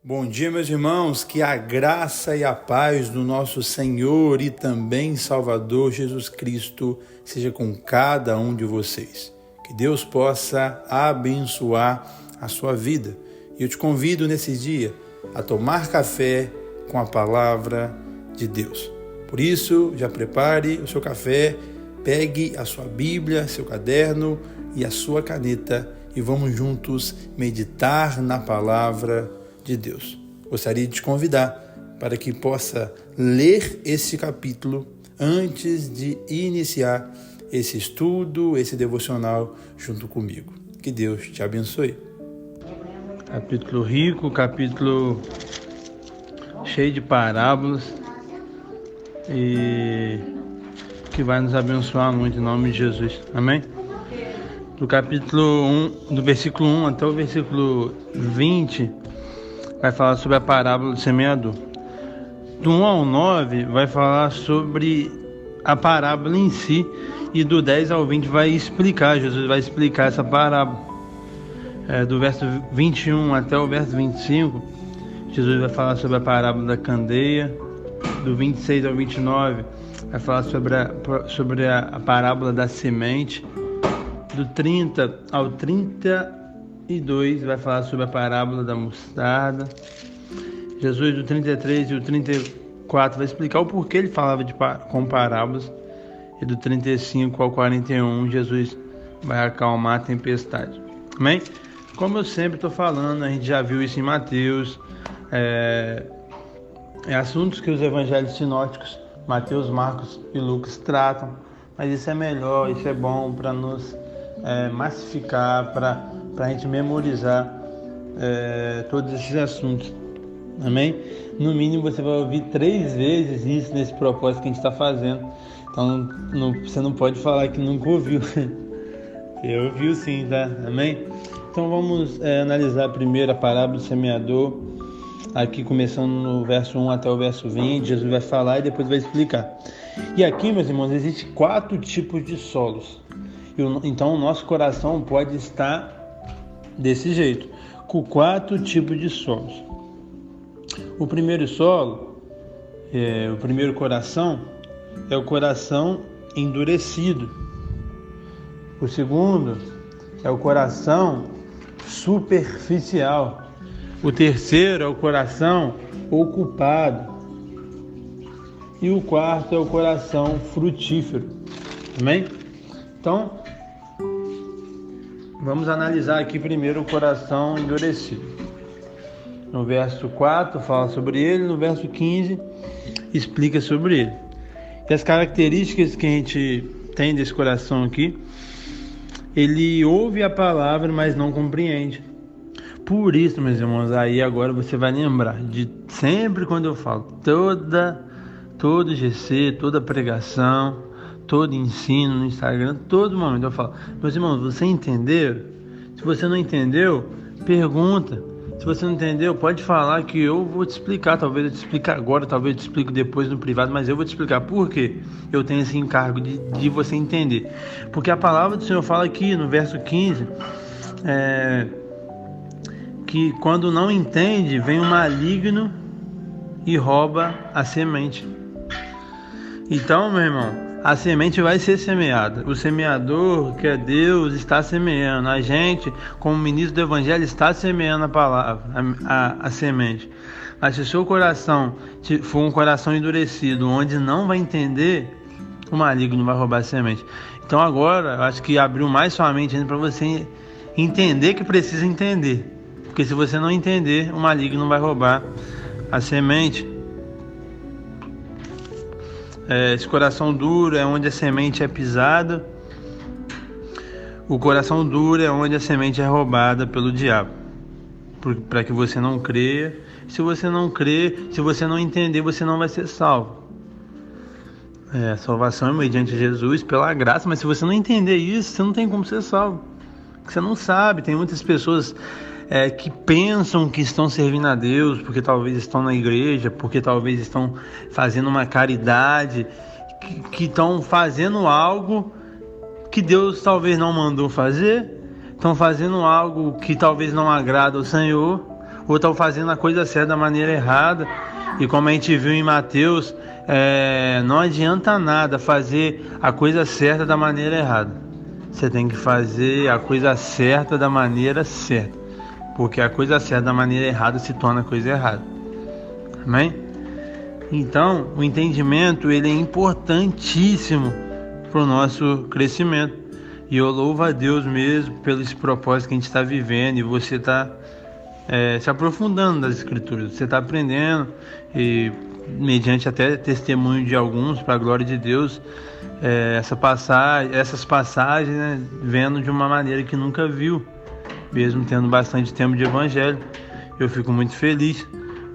Bom dia, meus irmãos, que a graça e a paz do nosso Senhor e também Salvador Jesus Cristo seja com cada um de vocês. Que Deus possa abençoar a sua vida. E eu te convido nesse dia a tomar café com a palavra de Deus. Por isso, já prepare o seu café, pegue a sua Bíblia, seu caderno e a sua caneta e vamos juntos meditar na palavra de Deus. Gostaria de te convidar para que possa ler esse capítulo antes de iniciar esse estudo, esse devocional junto comigo. Que Deus te abençoe. Capítulo rico, capítulo cheio de parábolas e que vai nos abençoar muito em nome de Jesus. Amém? Do capítulo 1, do versículo 1 até o versículo 20, vai falar sobre a parábola do semeador. Do 1 ao 9 vai falar sobre a parábola em si, e do 10 ao 20 vai explicar, Jesus vai explicar essa parábola. Do verso 21 até o verso 25, Jesus vai falar sobre a parábola da candeia. Do 26 ao 29 vai falar sobre a parábola da semente. Do 30 ao 32 vai falar sobre a parábola da mostarda. Jesus, do 33 e o 34, vai explicar o porquê ele falava com parábolas. E do 35 ao 41, Jesus vai acalmar a tempestade. Amém? Como eu sempre estou falando, a gente já viu isso em Mateus. Assuntos que os evangelhos sinóticos, Mateus, Marcos e Lucas, tratam. Mas isso é melhor, isso é bom para nos massificar, para a gente memorizar todos esses assuntos. Amém? No mínimo você vai ouvir 3 vezes isso nesse propósito que a gente está fazendo. Então você não pode falar que nunca ouviu. Você ouviu sim, tá? Amém? Então vamos analisar primeiro a parábola do semeador. Aqui começando no verso 1 até o verso 20, Jesus vai falar e depois vai explicar. E aqui, meus irmãos, existem 4 tipos de solos. Então o nosso coração pode estar desse jeito, com 4 tipos de solos. O primeiro solo, o primeiro coração, é o coração endurecido. O segundo é o coração superficial. O terceiro é o coração ocupado. E o quarto é o coração frutífero. Amém? Então, vamos analisar aqui primeiro o coração endurecido. No verso 4 fala sobre ele, no verso 15 explica sobre ele. E as características que a gente tem desse coração aqui: ele ouve a palavra, mas não compreende. Por isso, meus irmãos, aí agora você vai lembrar de sempre quando eu falo, todo GC, toda pregação, todo ensino no Instagram, todo momento eu falo, meus irmãos, você entendeu? Se você não entendeu, pergunta. Se você não entendeu, pode falar que eu vou te explicar. Talvez eu te explique agora, talvez eu te explique depois no privado, mas eu vou te explicar por quê eu tenho esse encargo de você entender. Porque a palavra do Senhor fala aqui no verso 15, que quando não entende, vem o maligno e rouba a semente. Então, meu irmão, a semente vai ser semeada. O semeador, que é Deus, está semeando. A gente, como ministro do Evangelho, está semeando a palavra, a semente. Mas se o seu coração for um coração endurecido, onde não vai entender, o maligno vai roubar a semente. Então agora, eu acho que abriu mais sua mente ainda para você entender que precisa entender. Porque se você não entender, o maligno vai roubar a semente. Esse coração duro é onde a semente é pisada. O coração duro é onde a semente é roubada pelo diabo, para que você não creia. Se você não crer, se você não entender, você não vai ser salvo. A salvação é mediante Jesus, pela graça, mas se você não entender isso, você não tem como ser salvo. Você não sabe. Tem muitas pessoas que pensam que estão servindo a Deus, porque talvez estão na igreja, porque talvez estão fazendo uma caridade, que estão fazendo algo que Deus talvez não mandou fazer, estão fazendo algo que talvez não agrada ao Senhor, ou estão fazendo a coisa certa da maneira errada. E como a gente viu em Mateus, não adianta nada fazer a coisa certa da maneira errada. Você tem que fazer a coisa certa da maneira certa, porque a coisa certa da maneira errada se torna a coisa errada. Amém? Então, o entendimento ele é importantíssimo para o nosso crescimento. E eu louvo a Deus mesmo pelo esse propósito que a gente está vivendo, e você está se aprofundando nas Escrituras, você está aprendendo, e mediante até testemunho de alguns, para a glória de Deus, essas passagens, né, vendo de uma maneira que nunca viu, mesmo tendo bastante tempo de evangelho. Eu fico muito feliz,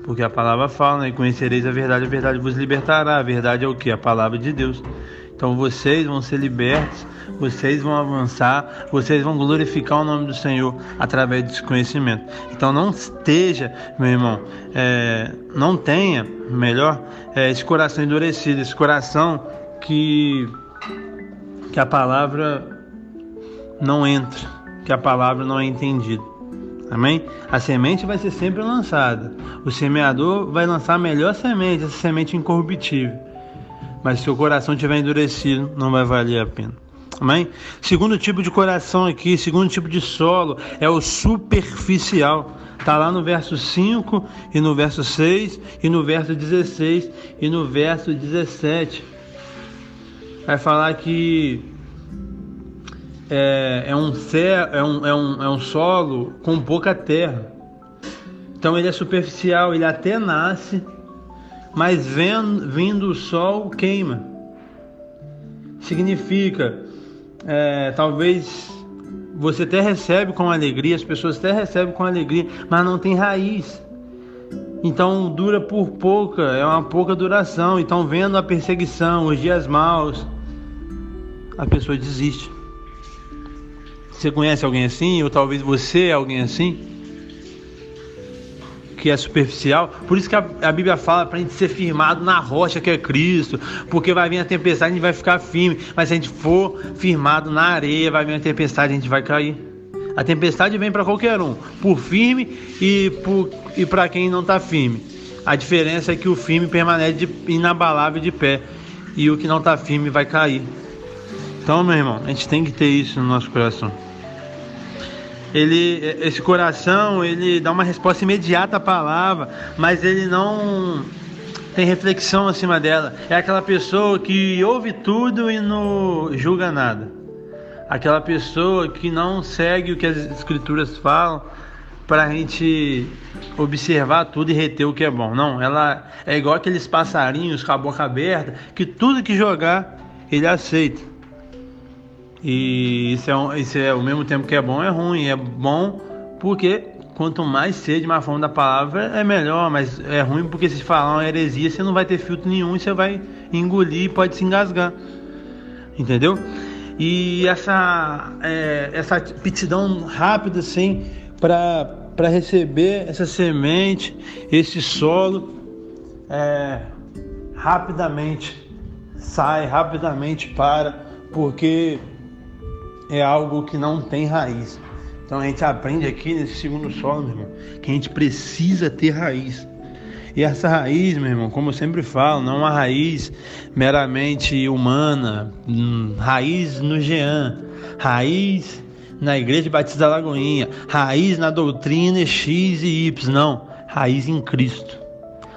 porque a palavra fala, né, e conhecereis a verdade vos libertará. A verdade é o que? A palavra de Deus. Então vocês vão ser libertos, vocês vão avançar, vocês vão glorificar o nome do Senhor através desse conhecimento. Então não esteja, meu irmão, não tenha, melhor, esse coração endurecido, esse coração que a palavra não entra, que a palavra não é entendida. Amém? A semente vai ser sempre lançada. O semeador vai lançar a melhor semente, essa semente incorruptível. Mas se o coração estiver endurecido, não vai valer a pena. Amém? Segundo tipo de coração aqui, segundo tipo de solo, é o superficial. Está lá no verso 5, e no verso 6, e no verso 16, e no verso 17. Vai falar que é um solo com pouca terra. Então ele é superficial, ele até nasce, mas vindo o sol queima. Significa, talvez você até recebe com alegria, as pessoas até recebem com alegria, mas não tem raiz. Então dura por pouca, é uma pouca duração. Então vendo a perseguição, os dias maus, a pessoa desiste. Você conhece alguém assim? Ou talvez você é alguém assim? Que é superficial. Por isso que a Bíblia fala para a gente ser firmado na rocha que é Cristo, porque vai vir a tempestade, a gente vai ficar firme, mas se a gente for firmado na areia, vai vir a tempestade, a gente vai cair. A tempestade vem para qualquer um, por firme e para quem não está firme. A diferença é que o firme permanece inabalável de pé, e o que não está firme vai cair. Então, meu irmão, a gente tem que ter isso no nosso coração. Esse coração, ele dá uma resposta imediata à palavra, mas ele não tem reflexão acima dela. É aquela pessoa que ouve tudo e não julga nada. Aquela pessoa que não segue o que as Escrituras falam para a gente observar tudo e reter o que é bom. Não, ela é igual aqueles passarinhos com a boca aberta, que tudo que jogar, ele aceita. E isso é ao mesmo tempo que é bom, é ruim. É bom porque quanto mais sede, mais fome da palavra, é melhor. Mas é ruim porque se falar uma heresia, você não vai ter filtro nenhum e você vai engolir e pode se engasgar. Entendeu? E essa aptidão rápida assim para receber essa semente, esse solo, rapidamente sai, rapidamente porque é algo que não tem raiz. Então a gente aprende aqui nesse segundo solo, meu irmão, que a gente precisa ter raiz. E essa raiz, meu irmão, como eu sempre falo, não é uma raiz meramente humana, raiz no Jean, raiz na Igreja Batista da Lagoinha, raiz na doutrina X e Y, não, raiz em Cristo.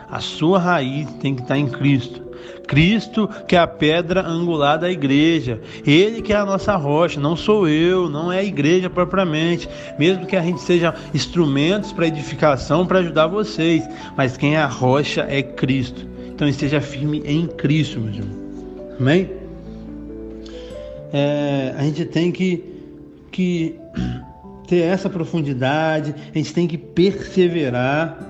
A sua raiz tem que estar em Cristo. Cristo que é a pedra angular da igreja, Ele que é a nossa rocha, não sou eu, não é a igreja propriamente, mesmo que a gente seja instrumentos para edificação, para ajudar vocês, mas quem é a rocha é Cristo. Então esteja firme em Cristo, meu irmão. Amém? A gente tem que ter essa profundidade, a gente tem que perseverar.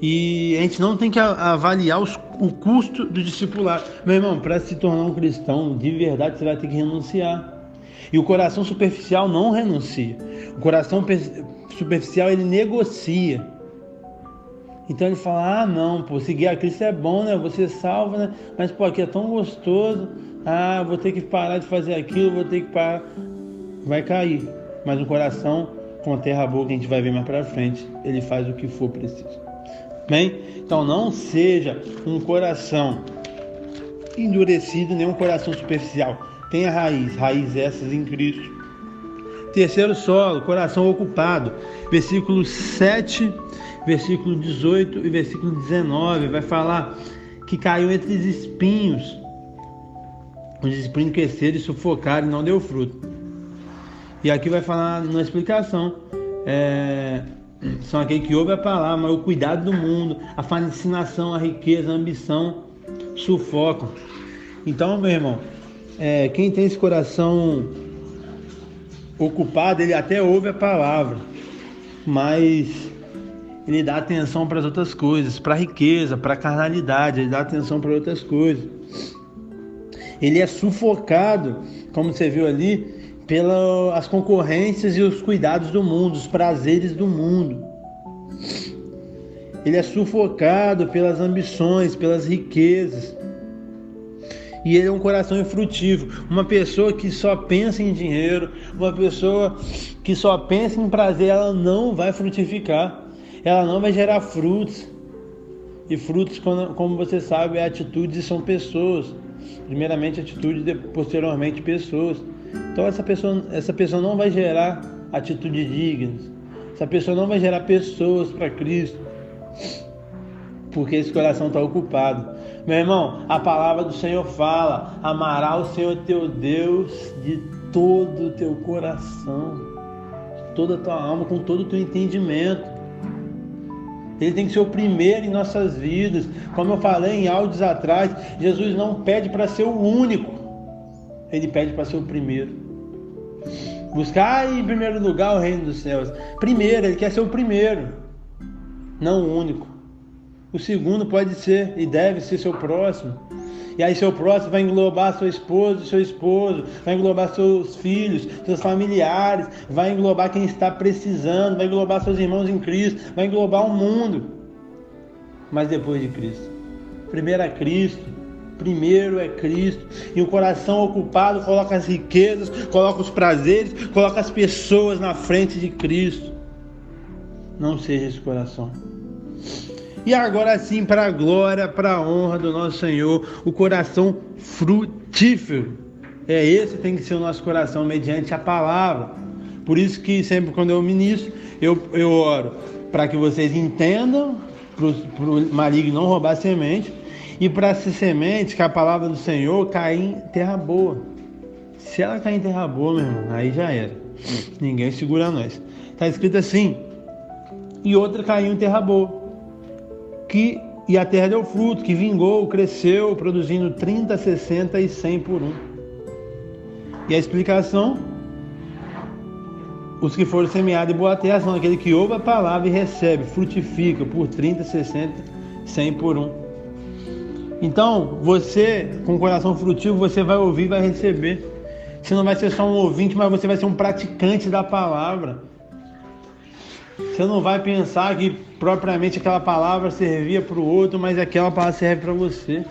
E a gente não tem que avaliar o custo do discipulado. Meu irmão, para se tornar um cristão de verdade, você vai ter que renunciar. E o coração superficial não renuncia. O coração superficial, ele negocia. Então ele fala, não, seguir a Cristo é bom, né? Você salva, né? Mas, aqui é tão gostoso. Vou ter que parar de fazer aquilo, vou ter que parar. Vai cair. Mas o coração com a terra boa que a gente vai ver mais para frente. Ele faz o que for preciso. Bem, então não seja um coração endurecido, nem um coração superficial. Tenha raiz essas em Cristo. Terceiro solo, coração ocupado. Versículo 7, versículo 18 e versículo 19 vai falar que caiu entre os espinhos. Os espinhos cresceram e sufocaram e não deu fruto. E aqui vai falar na explicação. São aqueles que ouvem a palavra, mas o cuidado do mundo, a fascinação, a riqueza, a ambição sufocam. Então, meu irmão, quem tem esse coração ocupado, ele até ouve a palavra, mas ele dá atenção para as outras coisas, para a riqueza, para a carnalidade, ele dá atenção para outras coisas. Ele é sufocado, como você viu ali, pelas concorrências e os cuidados do mundo, os prazeres do mundo. Ele é sufocado pelas ambições, pelas riquezas. E ele é um coração infrutífero. Uma pessoa que só pensa em dinheiro, uma pessoa que só pensa em prazer, ela não vai frutificar. Ela não vai gerar frutos. E frutos, como você sabe, atitudes e são pessoas. Primeiramente atitudes, posteriormente pessoas. Então essa pessoa não vai gerar atitudes dignas. Essa pessoa não vai gerar pessoas para Cristo, porque esse coração está ocupado. Meu irmão, a palavra do Senhor fala: amará o Senhor teu Deus de todo o teu coração, de toda a tua alma, com todo o teu entendimento. Ele tem que ser o primeiro em nossas vidas. Como eu falei em áudios atrás, Jesus não pede para ser o único, ele pede para ser o primeiro. Buscar em primeiro lugar o reino dos céus. Primeiro, ele quer ser o primeiro, não o único. O segundo pode ser e deve ser seu próximo. E aí seu próximo vai englobar sua esposa, seu esposo, vai englobar seus filhos, seus familiares, vai englobar quem está precisando, vai englobar seus irmãos em Cristo, vai englobar o mundo. Mas depois de Cristo. Primeiro é Cristo. Primeiro é Cristo. E o coração ocupado coloca as riquezas, coloca os prazeres, coloca as pessoas na frente de Cristo. Não seja esse coração. E agora sim, para a glória, para a honra do nosso Senhor, o coração frutífero. Esse tem que ser o nosso coração mediante a palavra. Por isso que sempre quando eu ministro, eu oro para que vocês entendam, para o maligno não roubar a semente, e para essa semente, que a palavra do Senhor cair em terra boa. Se ela cair em terra boa, meu irmão, aí já era. Ninguém segura nós. Está escrito assim: e outra caiu em terra boa. E a terra deu fruto, que vingou, cresceu, produzindo 30, 60 e 100 por um. E a explicação: os que foram semeados em boa terra são aquele que ouve a palavra e recebe, frutifica por 30, 60, 100 por um. Então, você, com o coração frutivo, você vai ouvir e vai receber. Você não vai ser só um ouvinte, mas você vai ser um praticante da palavra. Você não vai pensar que propriamente aquela palavra servia para o outro, mas aquela palavra serve para você.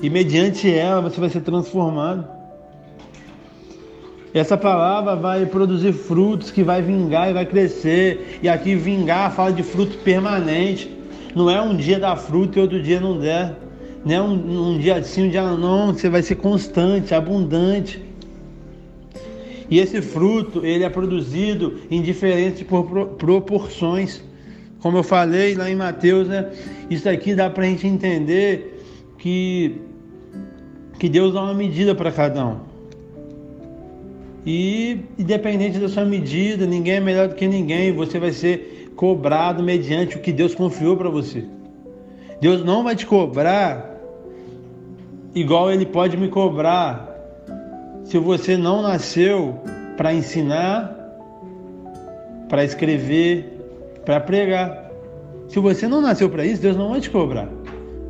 E mediante ela você vai ser transformado. Essa palavra vai produzir frutos que vai vingar e vai crescer. E aqui vingar fala de fruto permanente. Não é um dia dar fruto e outro dia não der. Não é um dia sim, um dia não. Você vai ser constante, abundante. E esse fruto, ele é produzido em diferentes proporções. Como eu falei lá em Mateus, né? Isso aqui dá para a gente entender que Deus dá uma medida para cada um. E independente da sua medida, ninguém é melhor do que ninguém. Você vai ser cobrado mediante o que Deus confiou para você. Deus não vai te cobrar igual Ele pode me cobrar se você não nasceu para ensinar, para escrever, para pregar. Se você não nasceu para isso, Deus não vai te cobrar.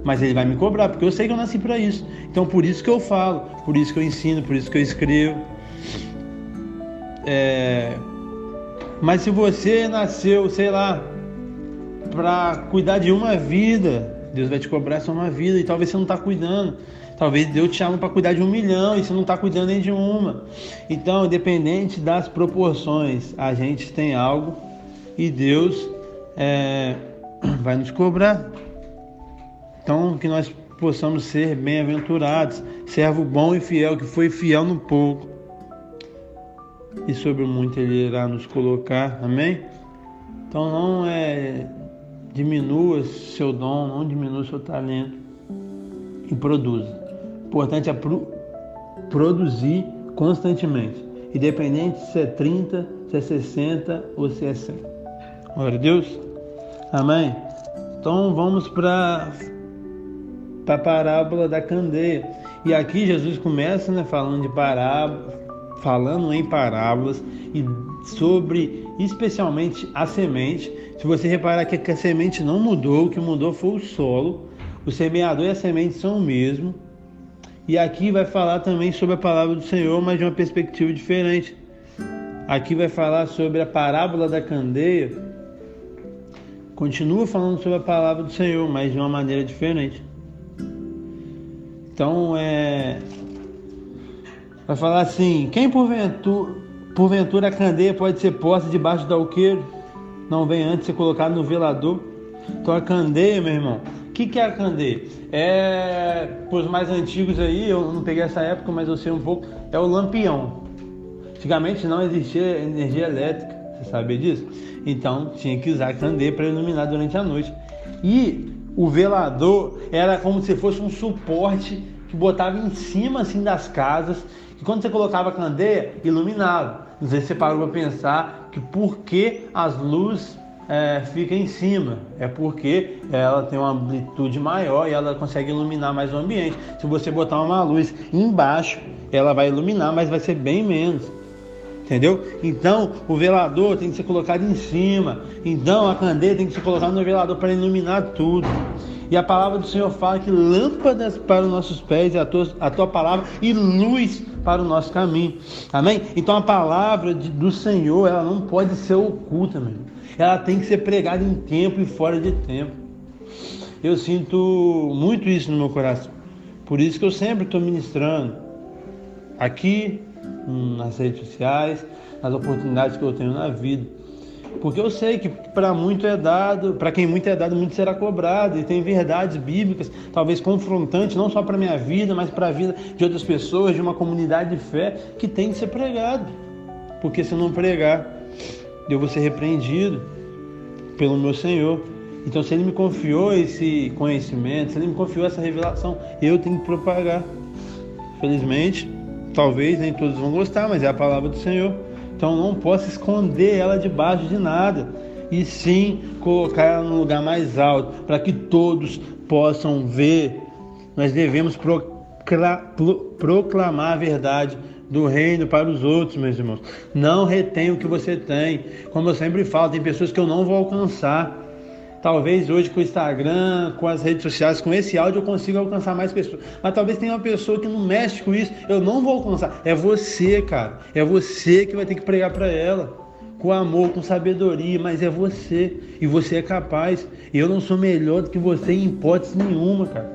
Mas Ele vai me cobrar, porque eu sei que eu nasci para isso. Então por isso que eu falo, por isso que eu ensino, por isso que eu escrevo. Mas se você nasceu, sei lá, para cuidar de uma vida, Deus vai te cobrar só uma vida, e talvez você não está cuidando. Talvez Deus te chama para cuidar de 1 milhão e você não está cuidando nem de uma. Então, independente das proporções, a gente tem algo e Deus vai nos cobrar. Então, que nós possamos ser bem-aventurados, servo bom e fiel, que foi fiel no pouco, e sobre o muito Ele irá nos colocar. Amém? Então, não diminua seu dom, não diminua seu talento, e produza. O importante é produzir constantemente, independente se é 30, se é 60 ou se é 100. Glória a Deus. Amém? Então vamos para a parábola da candeia. E aqui Jesus começa falando em parábolas e sobre especialmente a semente. Se você reparar que a semente não mudou, o que mudou foi o solo. O semeador e a semente são o mesmo. E aqui vai falar também sobre a palavra do Senhor, mas de uma perspectiva diferente. Aqui vai falar sobre a parábola da candeia. Continua falando sobre a palavra do Senhor, mas de uma maneira diferente. Então, vai falar assim: quem porventura a candeia pode ser posta debaixo do alqueiro? Não vem antes ser colocado no velador? Então a candeia, meu irmão, o que é a candeia? Para os mais antigos aí, eu não peguei essa época, mas eu sei um pouco, é o lampião. Antigamente não existia energia elétrica, você sabia disso? Então tinha que usar a candeia para iluminar durante a noite. E o velador era como se fosse um suporte que botava em cima assim das casas, que quando você colocava a candeia, iluminava. Não sei se você parou para pensar que por que as luzes ficam em cima. É porque ela tem uma amplitude maior e ela consegue iluminar mais o ambiente. Se você botar uma luz embaixo, ela vai iluminar, mas vai ser bem menos. Entendeu? Então, o velador tem que ser colocado em cima. Então, a candeia tem que ser colocada no velador para iluminar tudo. E a palavra do Senhor fala que lâmpadas para os nossos pés é a tua palavra e luz para o nosso caminho. Amém? Então, a palavra do Senhor, ela não pode ser oculta, meu irmão. Ela tem que ser pregada em tempo e fora de tempo. Eu sinto muito isso no meu coração. Por isso que eu sempre estou ministrando aqui, nas redes sociais, nas oportunidades que eu tenho na vida. Porque eu sei que para quem muito é dado, muito será cobrado. E tem verdades bíblicas, talvez confrontantes, não só para a minha vida, mas para a vida de outras pessoas, de uma comunidade de fé, que tem que ser pregado. Porque se eu não pregar, eu vou ser repreendido pelo meu Senhor. Então, se Ele me confiou esse conhecimento, se Ele me confiou essa revelação, eu tenho que propagar. Felizmente, talvez nem todos vão gostar, mas é a palavra do Senhor. Então, não posso esconder ela debaixo de nada, e sim colocar ela no lugar mais alto, para que todos possam ver. Nós devemos proclamar a verdade do reino para os outros, meus irmãos. Não retenha o que você tem. Como eu sempre falo, tem pessoas que eu não vou alcançar. Talvez hoje com o Instagram, com as redes sociais, com esse áudio eu consiga alcançar mais pessoas. Mas talvez tenha uma pessoa que não mexe com isso, eu não vou alcançar. É você, cara. É você que vai ter que pregar para ela. Com amor, com sabedoria, mas é você. E você é capaz. E eu não sou melhor do que você em hipótese nenhuma, cara.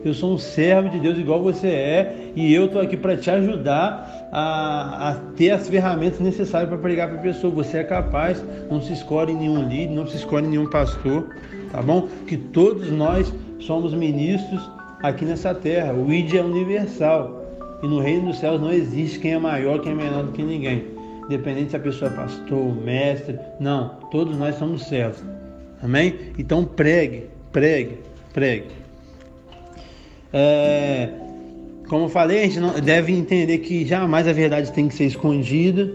Eu sou um servo de Deus igual você é, e eu estou aqui para te ajudar a ter as ferramentas necessárias para pregar para a pessoa. Você é capaz, não se escolhe nenhum líder, não se escolhe nenhum pastor, tá bom? Que todos nós somos ministros aqui nessa terra. O ID é universal, e no reino dos céus não existe quem é maior, quem é menor do que ninguém. Independente se a pessoa é pastor, mestre, não, todos nós somos servos, amém? Então pregue. Como eu falei, a gente não deve entender que jamais a verdade tem que ser escondida.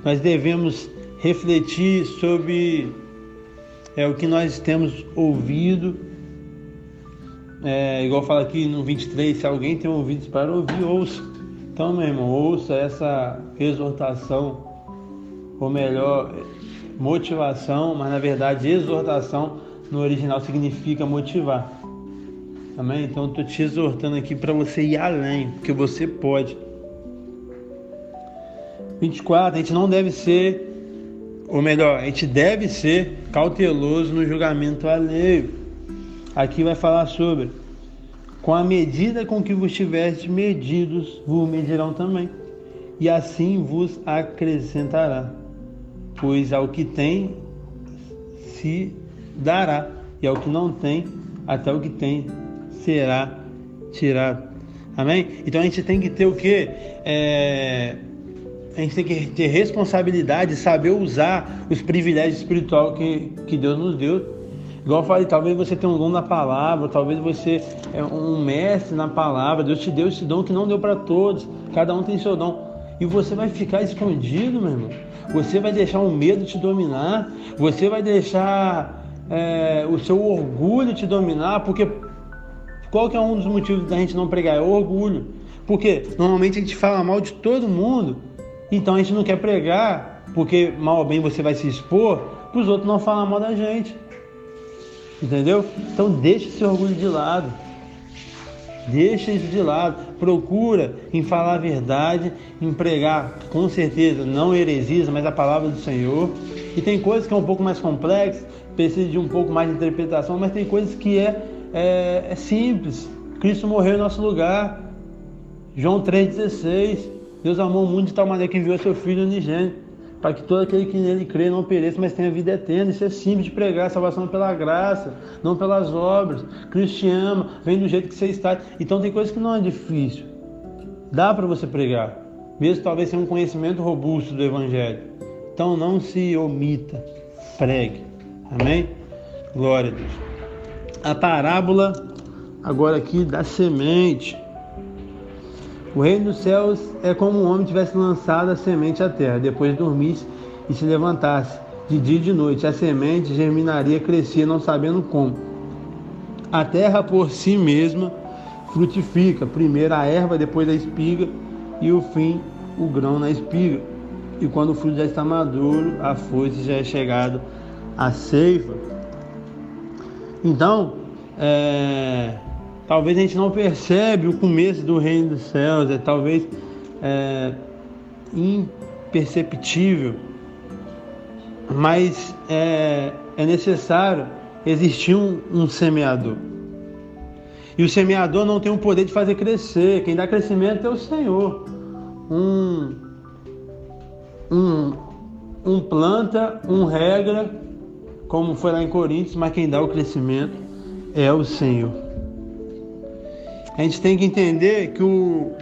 Nós devemos refletir sobre o que nós temos ouvido. Igual fala aqui no 23, se alguém tem ouvidos para ouvir, ouça. Então, meu irmão, ouça essa exortação, ou melhor, motivação, mas na verdade exortação no original significa motivar. Amém? Então eu estou te exortando aqui para você ir além, porque você pode. 24, a gente não deve ser, ou melhor, a gente deve ser cauteloso no julgamento alheio. Aqui vai falar sobre com a medida com que vos tiverdes medidos, vos medirão também, e assim vos acrescentará. Pois ao que tem se dará, e ao que não tem, até o que tem será tirado. Amém? Então a gente tem que ter o quê? A gente tem que ter responsabilidade, saber usar os privilégios espirituais que Deus nos deu. Igual eu falei, talvez você tenha um dom na palavra, talvez você é um mestre na palavra, Deus te deu esse dom que não deu para todos, cada um tem seu dom. E você vai ficar escondido, meu irmão. Você vai deixar o medo te dominar, você vai deixar o seu orgulho te dominar, porque qual que é um dos motivos da gente não pregar? É o orgulho. Porque normalmente a gente fala mal de todo mundo, então a gente não quer pregar, porque mal ou bem você vai se expor, para os outros não falar mal da gente. Entendeu? Então deixa esse orgulho de lado. Deixa isso de lado. Procura em falar a verdade, em pregar, com certeza, não heresias, mas a palavra do Senhor. E tem coisas que é um pouco mais complexas, precisa de um pouco mais de interpretação, mas tem coisas que é simples. Cristo morreu em nosso lugar. João 3,16. Deus amou o mundo de tal maneira que enviou seu Filho unigênito, para que todo aquele que nele crê não pereça, mas tenha vida eterna. Isso é simples de pregar. A salvação é pela graça, não pelas obras. Cristo te ama, vem do jeito que você está. Então tem coisas que não é difícil. Dá para você pregar, mesmo talvez sem um conhecimento robusto do Evangelho. Então não se omita, pregue. Amém? Glória a Deus. A parábola agora aqui da semente. O reino dos céus é como um homem tivesse lançado a semente à terra, depois dormisse e se levantasse, de dia e de noite. A semente germinaria, crescia, não sabendo como. A terra por si mesma frutifica, primeiro a erva, depois a espiga, e o fim, o grão na espiga. E quando o fruto já está maduro, a foice já é chegado à ceifa. Então, talvez a gente não percebe o começo do reino dos céus, talvez imperceptível, mas é necessário existir um semeador. E o semeador não tem o poder de fazer crescer, quem dá crescimento é o Senhor. Um planta, um rega, como foi lá em Coríntios, mas quem dá o crescimento é o Senhor. A gente tem que entender que o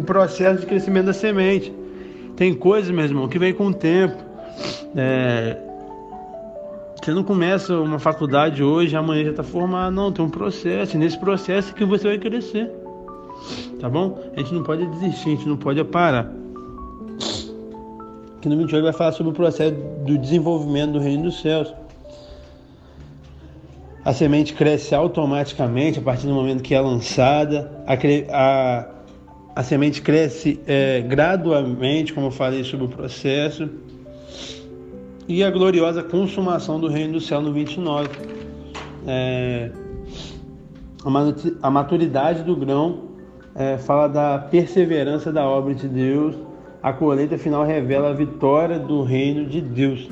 processo de crescimento da semente tem coisas, meu irmão, que vem com o tempo. Você não começa uma faculdade hoje, amanhã já está formado. Não, tem um processo. E nesse processo que você vai crescer. Tá bom? A gente não pode desistir, a gente não pode parar. Aqui no 28 vai falar sobre o processo do desenvolvimento do reino dos céus. A semente cresce automaticamente a partir do momento que é lançada. A semente cresce gradualmente, como eu falei sobre o processo. E a gloriosa consumação do reino do céu no 29. A maturidade do grão fala da perseverança da obra de Deus. A colheita final revela a vitória do reino de Deus.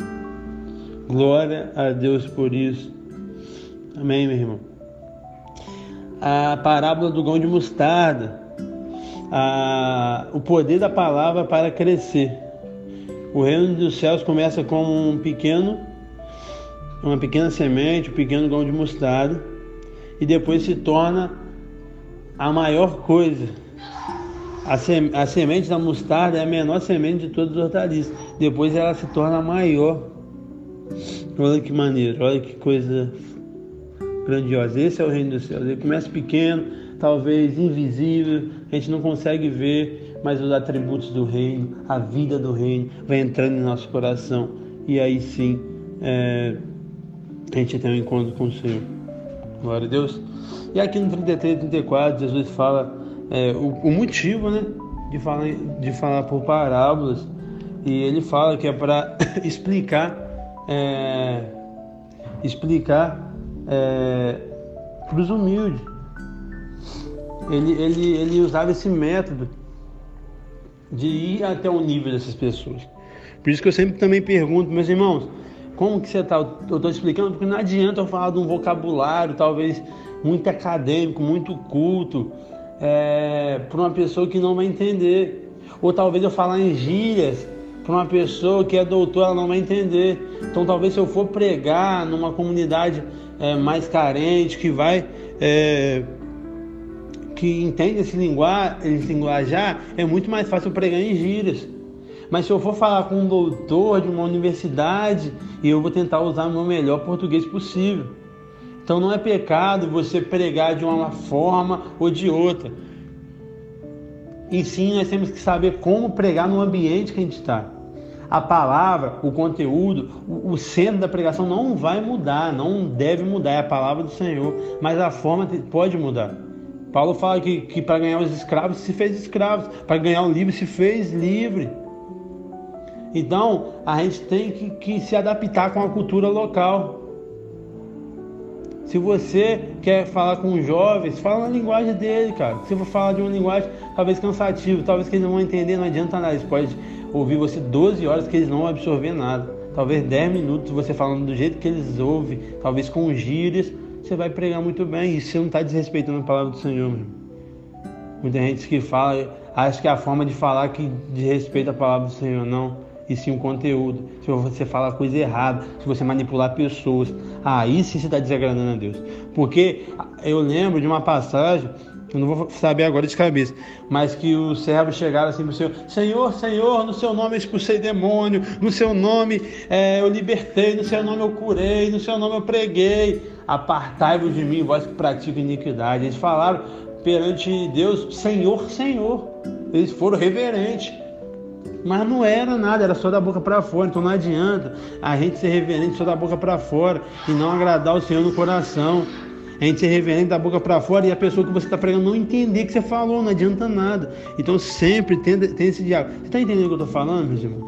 Glória a Deus por isso. Amém, meu irmão? A parábola do grão de mostarda. O poder da palavra para crescer. O reino dos céus começa como uma pequena semente, um pequeno grão de mostarda, e depois se torna a maior coisa. A semente da mostarda é a menor semente de todas as hortaliças. Depois ela se torna a maior. Olha que maneiro, olha que coisa grandiosa. Esse é o reino dos céus. Ele começa pequeno, talvez invisível, a gente não consegue ver, mas os atributos do reino, a vida do reino vai entrando em nosso coração, e aí sim a gente tem um encontro com o Senhor. Glória a Deus. E aqui no 33 e 34 Jesus fala o motivo, né, de falar por parábolas, e ele fala que é para explicar para os humildes. Ele usava esse método de ir até o nível dessas pessoas. Por isso que eu sempre também pergunto, meus irmãos, como que você está? Eu estou explicando porque não adianta eu falar de um vocabulário, talvez muito acadêmico, muito culto, para uma pessoa que não vai entender. Ou talvez eu falar em gírias para uma pessoa que é doutora, ela não vai entender. Então talvez se eu for pregar numa comunidade mais carente, que entende esse linguajar, é muito mais fácil pregar em gírias. Mas se eu for falar com um doutor de uma universidade, eu vou tentar usar o meu melhor português possível. Então não é pecado você pregar de uma forma ou de outra. E sim, nós temos que saber como pregar no ambiente que a gente está. A palavra, o conteúdo, o centro da pregação não vai mudar, não deve mudar, é a palavra do Senhor, mas a forma pode mudar. Paulo fala que para ganhar os escravos se fez escravos, para ganhar o livre se fez livre. Então a gente tem que se adaptar com a cultura local. Se você quer falar com jovens, fala na linguagem dele, cara. Se for falar de uma linguagem talvez cansativa, talvez que eles não vão entender, não adianta nada. Eles podem ouvir você 12 horas que eles não vão absorver nada. Talvez 10 minutos você falando do jeito que eles ouvem, talvez com gírias, você vai pregar muito bem. E você não está desrespeitando a palavra do Senhor, meu. Muita gente que fala, acha que é a forma de falar que desrespeita a palavra do Senhor, não. E sim o conteúdo. Se você falar coisa errada, se você manipular pessoas, aí sim você está desagradando a Deus. Porque eu lembro de uma passagem, eu não vou saber agora de cabeça, mas que os servos chegaram assim para o Senhor: Senhor, Senhor, no seu nome eu expulsei demônio, no seu nome eu libertei, no seu nome eu curei, no seu nome eu preguei. Apartai-vos de mim, vós que praticam iniquidade. Eles falaram perante Deus: Senhor, Senhor. Eles foram reverentes. Mas não era nada, era só da boca para fora. Então não adianta a gente ser reverente só da boca para fora e não agradar o Senhor no coração. A gente ser reverente da boca para fora e a pessoa que você está pregando não entender o que você falou, não adianta nada. Então sempre tem esse diálogo. Você está entendendo o que eu estou falando, meus irmãos?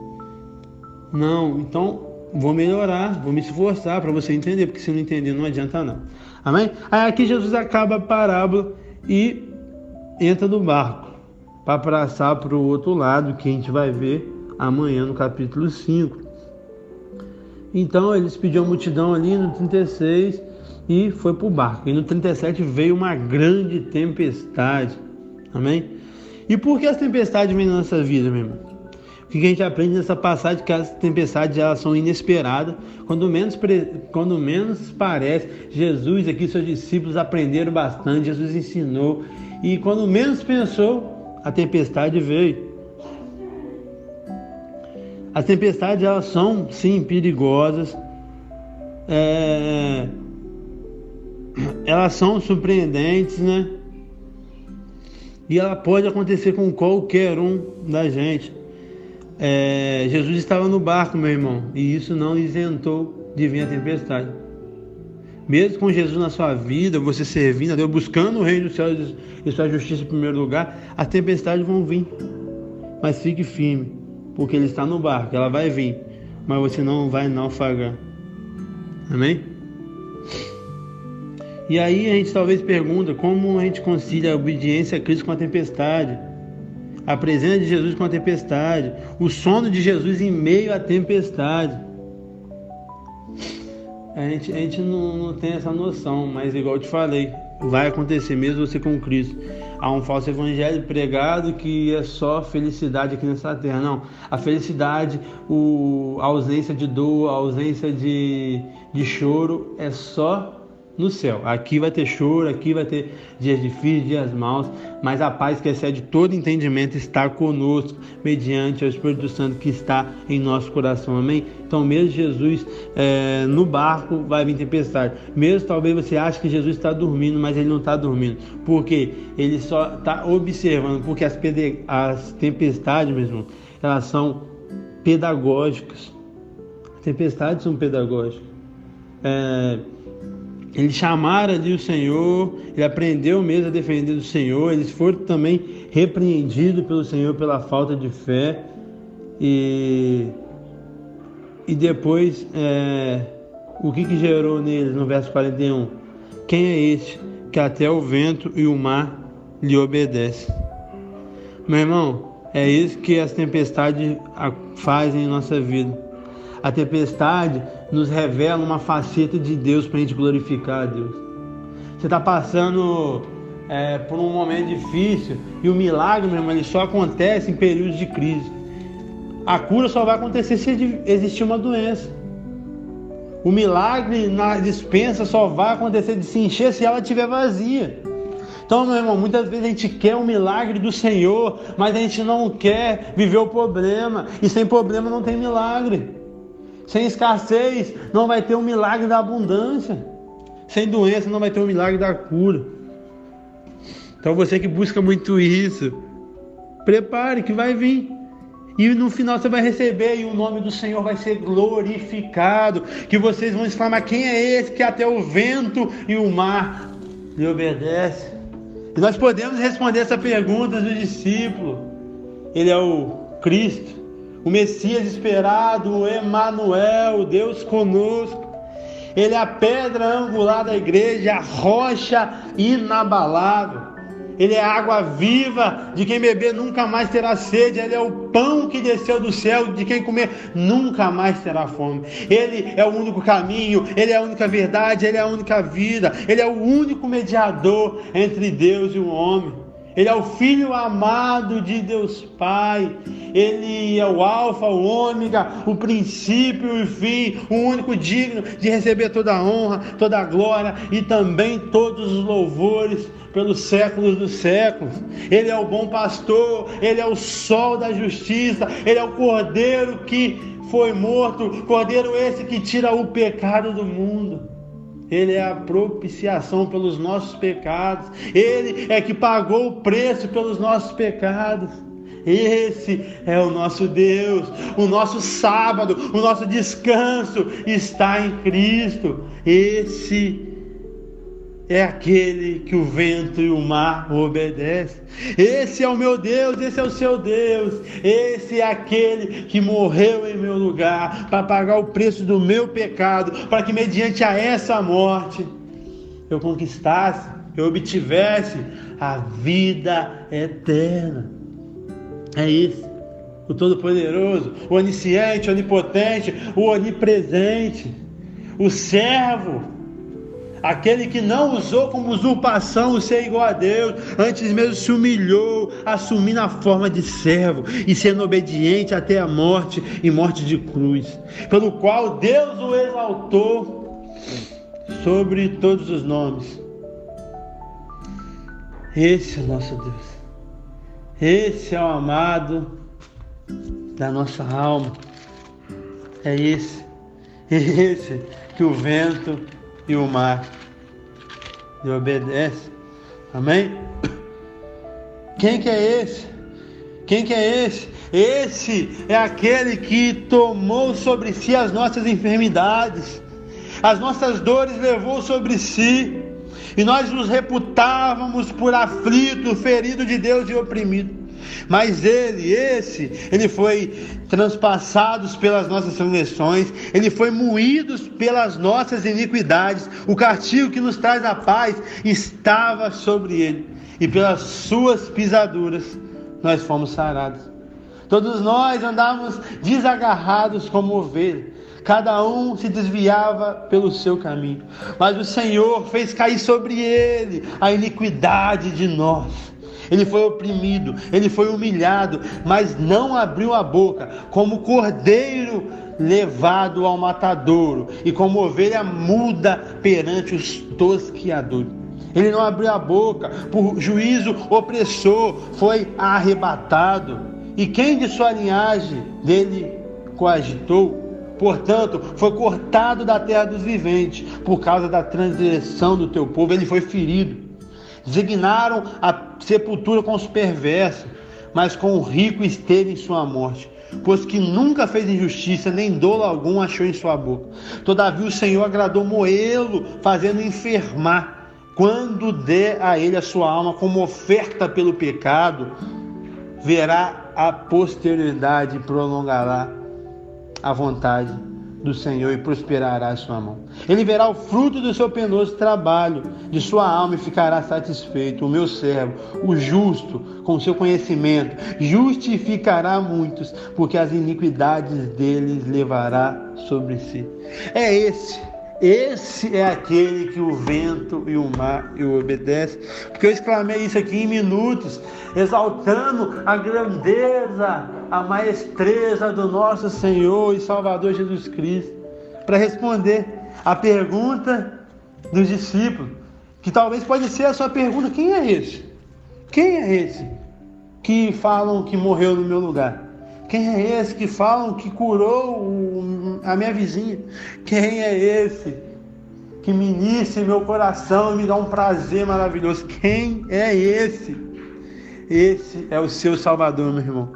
Não, então vou melhorar, vou me esforçar para você entender, porque se não entender não adianta nada. Amém? Aí aqui Jesus acaba a parábola e entra no barco para passar para o outro lado, que a gente vai ver amanhã no capítulo 5. Então eles pediram a multidão ali no 36 e foi para o barco. E no 37 veio uma grande tempestade. Amém? E por que as tempestades vêm na nossa vida, meu irmão? O que a gente aprende nessa passagem? Que as tempestades elas são inesperadas. Quando menos parece, Jesus aqui, seus discípulos aprenderam bastante, Jesus ensinou. E quando menos pensou, a tempestade veio. As tempestades elas são sim perigosas, elas são surpreendentes, né? E ela pode acontecer com qualquer um da gente. Jesus estava no barco, meu irmão, e isso não isentou de vir a tempestade. Mesmo com Jesus na sua vida, você servindo a Deus, buscando o reino dos céus e sua justiça em primeiro lugar, as tempestades vão vir. Mas fique firme, porque Ele está no barco, ela vai vir, mas você não vai naufragar. Amém? E aí a gente talvez pergunta, como a gente concilia a obediência a Cristo com a tempestade? A presença de Jesus com a tempestade? O sono de Jesus em meio à tempestade? A gente não tem essa noção, mas igual eu te falei, vai acontecer mesmo você com Cristo. Há um falso evangelho pregado que é só felicidade aqui nessa terra. Não, a felicidade, a ausência de dor, a ausência de choro é só no céu. Aqui vai ter choro, aqui vai ter dias difíceis, dias maus, mas a paz que excede todo entendimento está conosco, mediante o Espírito Santo que está em nosso coração. Amém? Então mesmo Jesus no barco vai vir tempestade. Mesmo talvez você ache que Jesus está dormindo, mas Ele não está dormindo. Porque Ele só está observando. Porque as tempestades, meu irmão, elas são pedagógicas. As tempestades são pedagógicas. Eles chamaram ali o Senhor, ele aprendeu mesmo a defender do Senhor, eles foram também repreendidos pelo Senhor pela falta de fé. E depois, o que gerou neles no verso 41? Quem é esse que até o vento e o mar lhe obedecem? Meu irmão, é isso que as tempestades fazem em nossa vida. A tempestade nos revela uma faceta de Deus para a gente glorificar a Deus. Você está passando por um momento difícil, e o milagre, meu irmão, ele só acontece em períodos de crise. A cura só vai acontecer se existir uma doença. O milagre na despensa só vai acontecer de se encher se ela estiver vazia. Então, meu irmão, muitas vezes a gente quer o milagre do Senhor, mas a gente não quer viver o problema. E sem problema não tem milagre. Sem escassez não vai ter o milagre da abundância. Sem doença não vai ter o milagre da cura. Então você que busca muito isso, prepare que vai vir. E no final você vai receber e o nome do Senhor vai ser glorificado. Que vocês vão exclamar: quem é esse que até o vento e o mar lhe obedecem? E nós podemos responder essa pergunta do discípulo. Ele é o Cristo, o Messias esperado, o Emanuel, Deus conosco. Ele é a pedra angular da igreja, a rocha inabalável. Ele é a água viva, de quem beber nunca mais terá sede. Ele é o pão que desceu do céu, de quem comer nunca mais terá fome. Ele é o único caminho, Ele é a única verdade, Ele é a única vida. Ele é o único mediador entre Deus e o homem. Ele é o Filho amado de Deus Pai. Ele é o Alfa, o Ômega, o princípio e o fim, o único digno de receber toda a honra, toda a glória e também todos os louvores pelos séculos dos séculos. Ele é o bom pastor, Ele é o sol da justiça, Ele é o Cordeiro que foi morto, Cordeiro esse que tira o pecado do mundo. Ele é a propiciação pelos nossos pecados. Ele é que pagou o preço pelos nossos pecados. Esse é o nosso Deus. O nosso sábado, o nosso descanso está em Cristo. Esse é aquele que o vento e o mar obedecem. Esse é o meu Deus, esse é o seu Deus. Esse é aquele que morreu em meu lugar para pagar o preço do meu pecado, para que mediante a essa morte eu conquistasse, eu obtivesse a vida eterna. É esse, o Todo-Poderoso, o Onisciente, o Onipotente, o Onipresente, o servo, aquele que não usou como usurpação o ser igual a Deus, antes mesmo se humilhou, assumindo a forma de servo e sendo obediente até a morte e morte de cruz, pelo qual Deus o exaltou sobre todos os nomes. Esse é o nosso Deus. Esse é o amado da nossa alma. É esse que o vento e o mar lhe obedecem. Amém? Quem que é esse? Quem que é esse? Esse é aquele que tomou sobre si as nossas enfermidades, as nossas dores levou sobre si, e nós nos reputávamos por aflito, ferido de Deus e oprimido. Mas ele foi transpassado pelas nossas transgressões, ele foi moído pelas nossas iniquidades. O castigo que nos traz a paz estava sobre ele, e pelas suas pisaduras nós fomos sarados. Todos nós andávamos desagarrados como ovelhas, cada um se desviava pelo seu caminho, mas o Senhor fez cair sobre ele a iniquidade de nós. Ele foi oprimido, ele foi humilhado, mas não abriu a boca, como cordeiro levado ao matadouro, e como ovelha muda perante os tosquiadores. Ele não abriu a boca, por juízo opressor foi arrebatado. E quem de sua linhagem dele coagitou? Portanto, foi cortado da terra dos viventes, por causa da transgressão do teu povo, ele foi ferido. Designaram a sepultura com os perversos, mas com o rico esteve em sua morte, pois que nunca fez injustiça, nem dolo algum achou em sua boca. Todavia o Senhor agradou moê-lo, fazendo enfermar, quando der a ele a sua alma como oferta pelo pecado, verá a posteridade e prolongará a vontade do Senhor e prosperará a sua mão. Ele verá o fruto do seu penoso trabalho, de sua alma, e ficará satisfeito. O meu servo, o justo, com seu conhecimento, justificará muitos, porque as iniquidades deles levará sobre si. Esse é aquele que o vento e o mar o obedecem. Porque eu exclamei isso aqui em minutos, exaltando a grandeza, a maestreza do nosso Senhor e Salvador Jesus Cristo, para responder a pergunta dos discípulos, que talvez pode ser a sua pergunta: quem é esse? Quem é esse que falam que morreu no meu lugar? Quem é esse que falam que curou a minha vizinha? Quem é esse que ministra em meu coração e me dá um prazer maravilhoso? Quem é esse? Esse é o seu Salvador, meu irmão.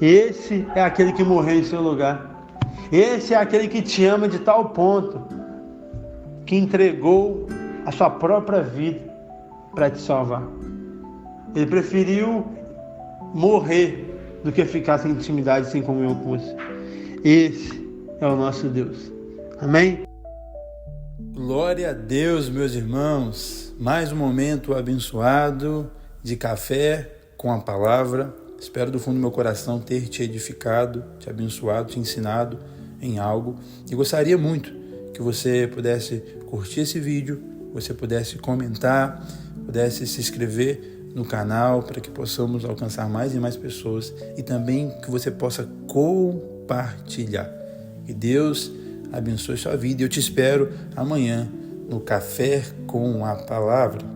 Esse é aquele que morreu em seu lugar. Esse é aquele que te ama de tal ponto que entregou a sua própria vida para te salvar. Ele preferiu morrer do que ficar sem intimidade, sem comunhão com você. Esse é o nosso Deus. Amém? Glória a Deus, meus irmãos. Mais um momento abençoado de café com a palavra. Espero do fundo do meu coração ter te edificado, te abençoado, te ensinado em algo. E gostaria muito que você pudesse curtir esse vídeo, você pudesse comentar, pudesse se inscrever no canal para que possamos alcançar mais e mais pessoas, e também que você possa compartilhar. Que Deus abençoe sua vida e eu te espero amanhã no Café com a Palavra.